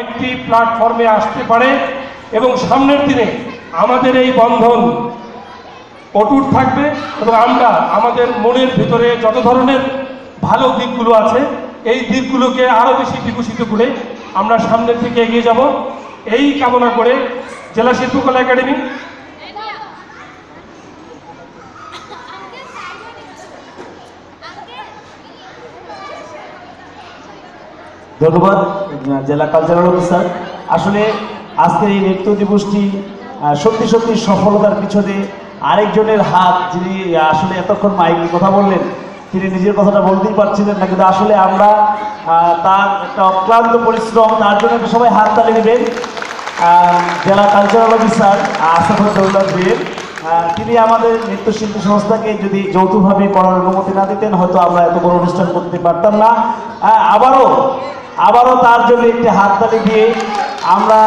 একটি প্ল্যাটফর্মে আসতে পারে এবং সামনের দিনে আমাদের এই বন্ধন অটুট থাকবে এবং আমরা আমাদের মনের ভিতরে যত ধরনের ভালো দিকগুলো আছে এই দিকগুলোকে আরও বেশি বিকশিত করে আমরা সামনের দিকে এগিয়ে যাব এই কামনা করে জেলা শিল্পকলা একাডেমি ধন্যবাদ জেলা কালচারাল অফিসার। আসলে আজকের এই নৃত্য দিবসটি সত্যি সত্যি সফলতার পিছনে আরেকজনের হাত, যিনি আসলে এতক্ষণ মাইকে কথা বললেন, তিনি নিজের কথাটা বলতেই পারছিলেন না, কিন্তু আসলে আমরা তার একটা অক্লান্ত পরিশ্রম, তার জন্য একটা সবাই হাত তালি দেবেন। জেলা কালচারাল অফিসার আসাদুল্লাহ বীর, তিনি আমাদের নৃত্যশিল্পী সংস্থাকে যদি যৌথভাবে করার অনুমতি না দিতেন হয়তো আমরা এত বড় অনুষ্ঠান করতে পারতাম না। আবারও তার জন্য একটি হাততালি দিয়ে আমরা